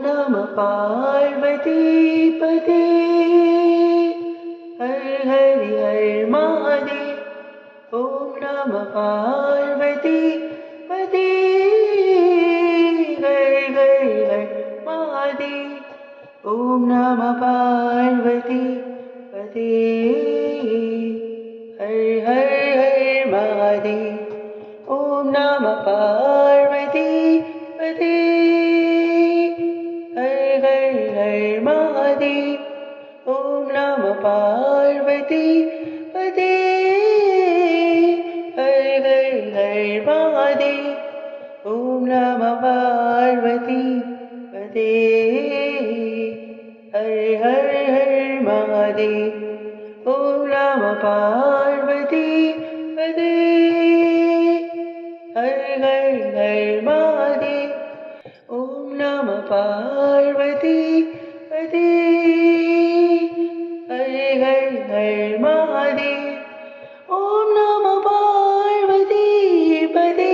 नमः पार्वती पते हर हरि हर महादेव। ॐ नमः पार्वती पते हर हरि हर महादेव। ॐ नमः पार्वती पते हर हर हर महादेव। ॐ नमः पार्वती पते हर हर हर महादेव। ॐ नमः पार्वती पते हर हर हर महादेव। ॐ नमः पार्वती पते हर हर हर महादेव। ॐ नमः पार्वती पते हर हर हर महादेव। ॐ नमः पार्वती पते हर हर हर महादेव। ॐ नमः पार्वती पते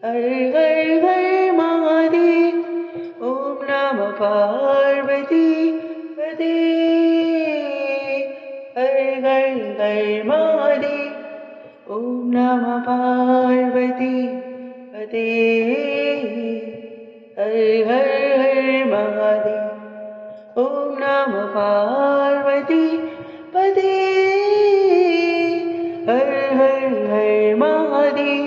हर हर हर महादेव। ॐ नमः पार्वती पते हर हर हर महादेव। ॐ नमः पार्वती पते हर हर हर महादेव। ॐ नमः पार्वती पते हर हर हर महादेव।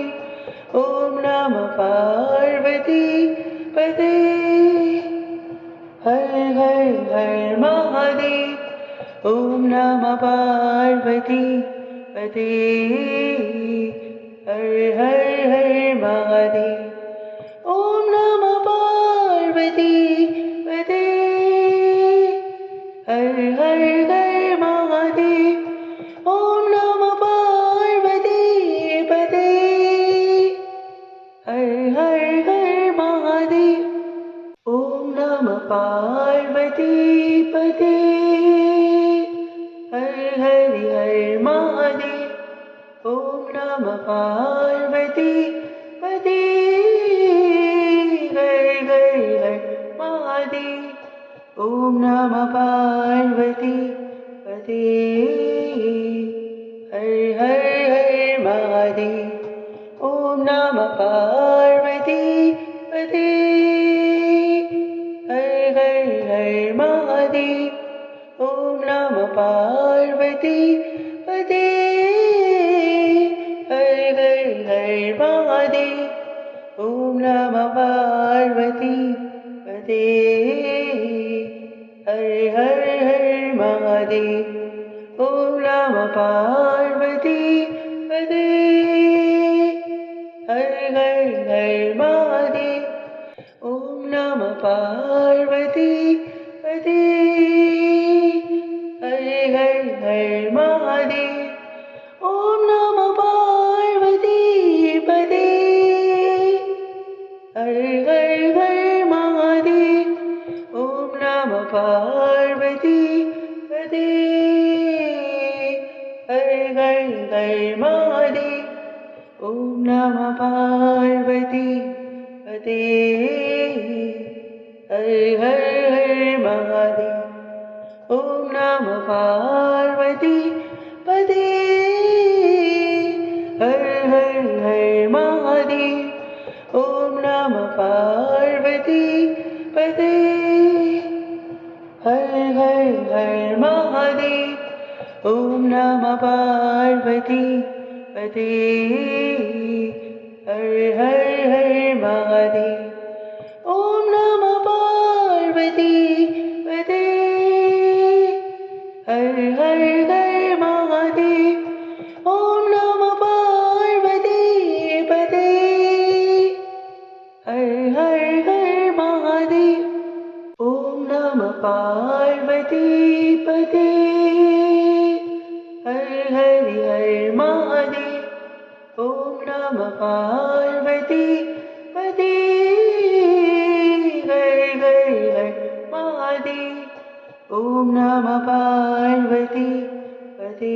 ॐ नमः पार्वती पते हर हर हर महादेव। ॐ नमः पार्वती पते हर हर हर महादेव। ॐ नमः पार्वती पते हर हर हर महादेव। ॐ नमः पार्वती पते हर हर हर महादेव। ॐ नमः पार्वती पते हर हरि हर महादेव। ॐ नमः पार्वती पते हर हर हर महादेव। ॐ नमः पार्वती पते हर हर हर महादेव। ॐ नमः पार्वती पते हर हर हर महादेव। ॐ नमः पार्वती पते हर हर हर महादेव। ॐ नमः पार्वती पते हर हर हर महादेव। ॐ नमः पार्वती पते हर हर हर महादेव। ॐ नमः पार्वती पते हर हर हर महादेव। ॐ नमः पार्वती पते हर हर हर महादेव। ॐ नमः पार्वती पते हर हर हर महादेव। ॐ नमः पार्वती पते हर हर हर महादेव। ॐ नमः पार्वती पते हर हर हर महादेव। ॐ नमः पार्वती पते हर हर हर महादेव। ॐ नमः पार्वती पते हर हर हर महादेव। ॐ नमः पार्वती पते हर हर हर महादेव। ॐ नमः पार्वती पते हर हर हर महादेव। ॐ नमः पार्वती पते हर हरि हर महादेव। ॐ नमः पार्वती पते हर हर हर महादेव। ॐ नमः पार्वती पते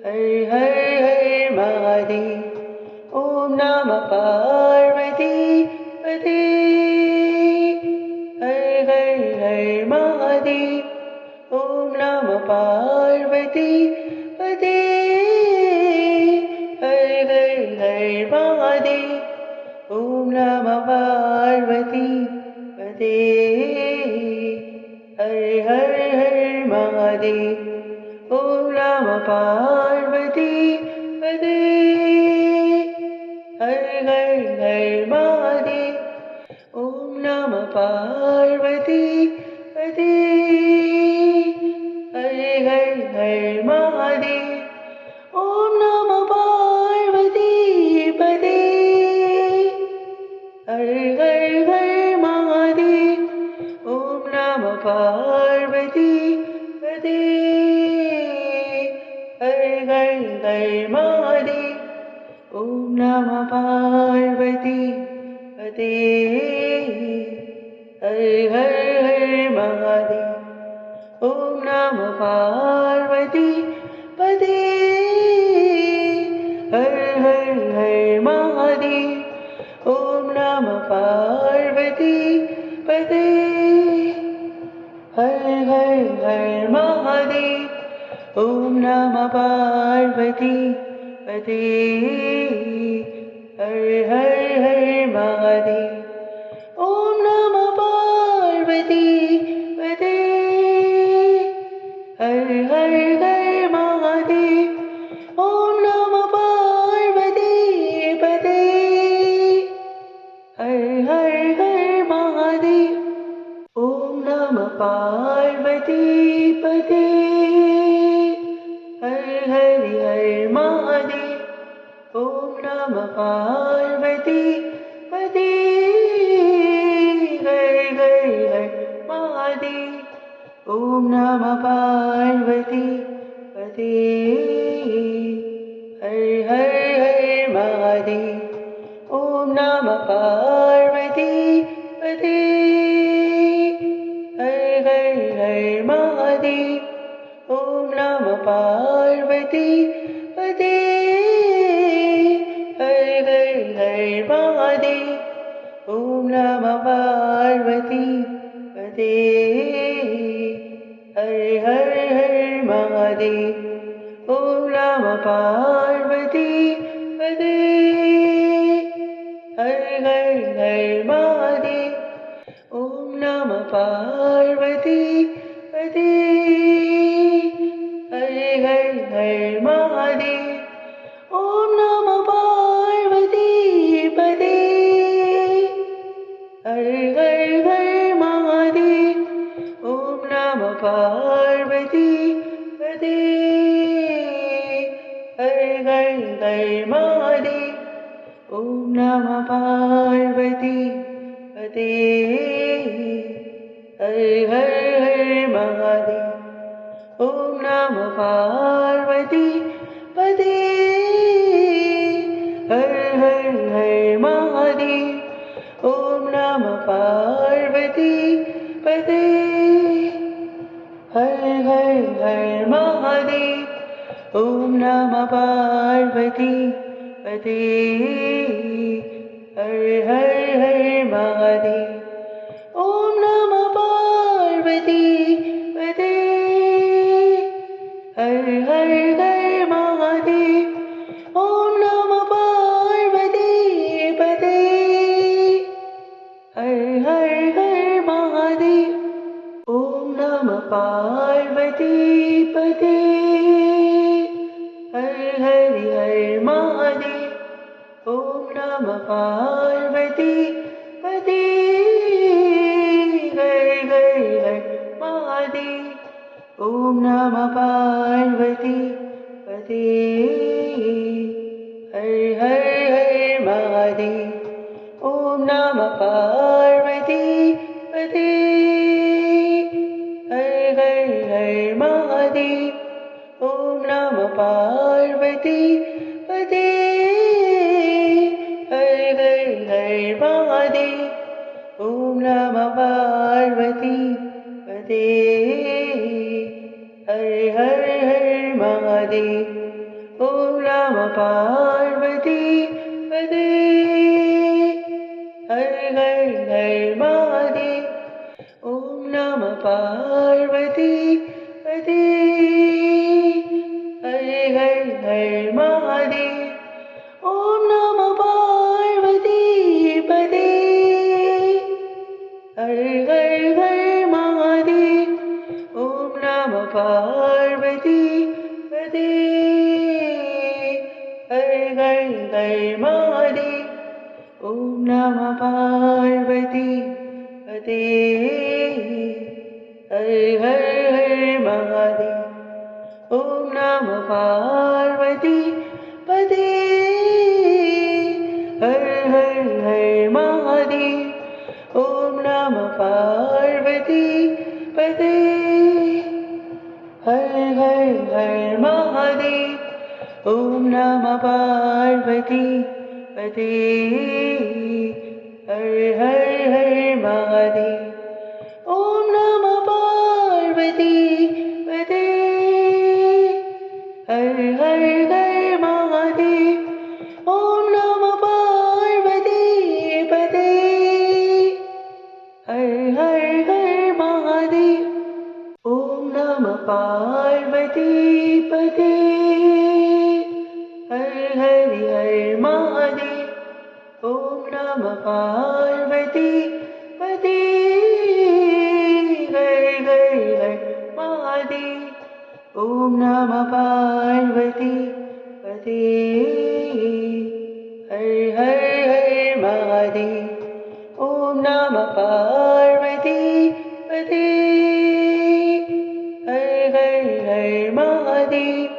हर हर हर महादेव। ॐ नमः पार्वती पते Om Namah Parvati Pate Har Har Har Mahadev. Om Namah Parvati Pate Har Har Har Mahadev. Om Namah Parvati Pate Har Har Har Mahadev. Om Namah Parvati Pate Har Har Har Mahadev. Om Namah Parvati Pate Har Har Har Mahadev. Om Namah Parvati Pate Har Har Har Mahadev. Om Namah Parvati Pate Har Har Har Mahadev. Om Namah Parvati Pate Har Har Har Mahadev. Om Namah Parvati Pate Har Har Har Mahadev. Om Namah Parvati Pate Har Har Har Mahadev. Om Namah Parvati Pate Har Har Har Mahadev. Om Namah Parvati Pate Har Har Har Mahadev. Om Namah Parvati Pate Har Har Har Mahadev. Om Namah Parvati Pate Har Har Har Mahadev. Om Namah Parvati Pate Har Har Har Mahadev. Om Namah Parvati Pate Har Har Har Mahadev. Om Namah Parvati Pate Har Har Har Mahadev. Om Namah Parvati Pate Har Har Har Mahadev. Om Namah Parvati Pate Har Har Har Mahadev. Om Namah Parvati Pate Har Har Har Mahadev. Om Namah Parvati Pate Har Har Har Mahadev. Om Namah Parvati Pate Har Har Har Mahadev. Om Namah Parvati Pate Har Har Har Mahadev. Om Namah Parvati Pate Har Har Har Mahadev. Om Namah Parvati Pate Har Har Har Mahadev. Om Namah Parvati Pate Har Har Har Mahadev. Om Namah Parvati Pate Har Har Har Mahadev. Om Namah Parvati Pate Har Har Har Mahadev. Om Namah Parvati Pate Har Har Har Mahadev. Om Namah Parvati Pate Har Har Har Mahadev. Om Namah Parvati Pate Har Har Har Mahadev. Om Namah Parvati Pate Har Har Har Mahadev. Om Namah Parvati Pate Har Har Har Mahadev. Om Namah Parvati Pate Har Har Har Mahadev. Om Namah Parvati Pate Har Har Har Mahadev. Om Namah Parvati Namah Parvati Pate Har Har Har Mahadev. Om Namah Parvati Pate Har Har Har Mahadev. Om Namah Parvati Pate Har Har Har Mahadev. Om Namah Parvati Pate Har Har Har Mahadev. Om Namah Parvati Pate Har Har Har Mahadev. Om Namah Parvati Pate Har Har Har Mahadev. Om Namah Parvati Pate Har Har Har Mahadev. Om Namah Parvati Pate Har Har Har Mahadev. Om Namah Parvati Pate Har Har Har Mahadev. Om Namah Parvati Pate Har Har Har Mahadev. Om Namah Parvati Pate Har Har Har Mahadev.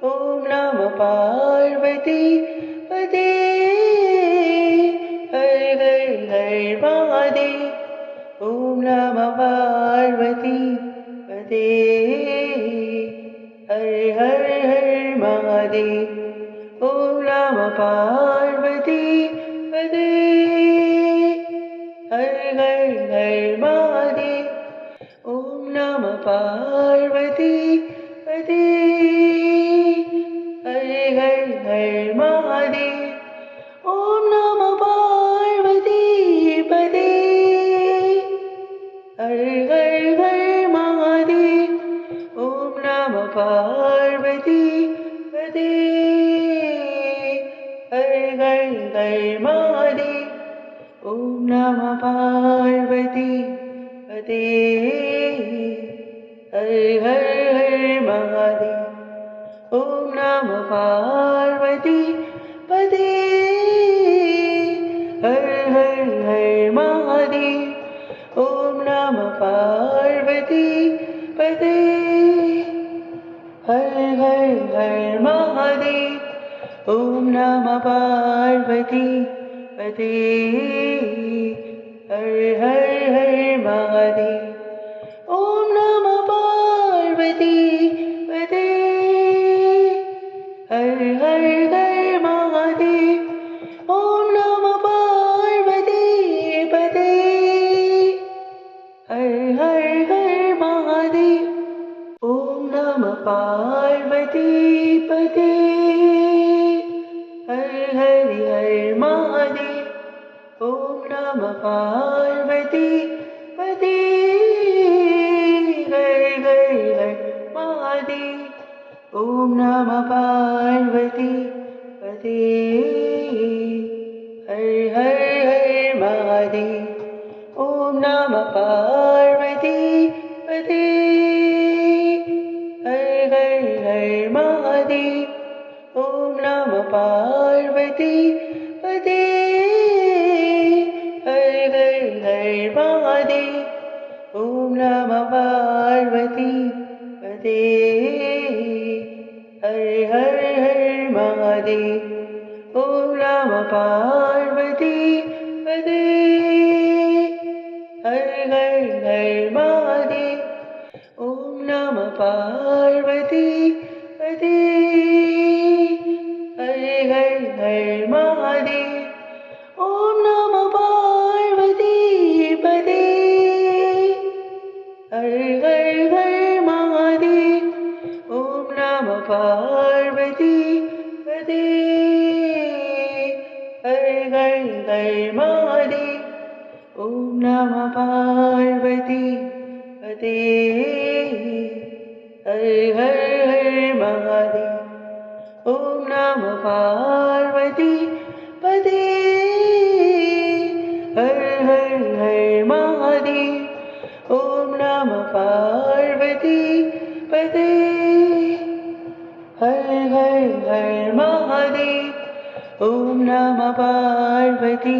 Om Namah Parvati Pate Har Har Har Mahadev. Om Namah Parvati Pate Har Har Har Mahadev. Om Namah Parvati Pate Har Har Har Mahadev. Om Namah Parvati Pate Har Har Har Mahadev. Om Namah Parvati Pate Har Har Har Mahadev. Om Namah Parvati Pate Har Har Har Mahadev. Om Namah Parvati Pate Har Har Har Mahadev. Om Namah Parvati Pate Har Har Har Mahadev. Om Namah Parvati Pate Har Har Har Mahadev. Om Namah Parvati Pate Har Har Har Mahadev. Om Namah Parvati Pate Har Har Har Mahadev. Om Namah Parvati Pate Har Har Har Mahadev. Om Namah Parvati Pate Har Har Har Mahadev. Om Namah Parvati Pate Har Har Har Mahadev. Om Namah Parvati Pate Har Har Har Mahadev. Om Namah Parvati Pate Har Har Har Mahadev. Om Namah Parvati Pate Har Har Har Mahadev. Om Namah Parvati Pate Har Har Har Mahadev. Om Namah Parvati Pate Har Har Har Mahadev. Om Namah Parvati Pate Har Har Har Mahadev. Om Namah Parvati Pate Har Har Har Mahadev. Om Namah Parvati Pate Har Har Har Mahadev. Om Namah Parvati Pate Har Har Har Mahadev. Om Namah Parvati Pate Har Har Har Mahadev. Om Namah Parvati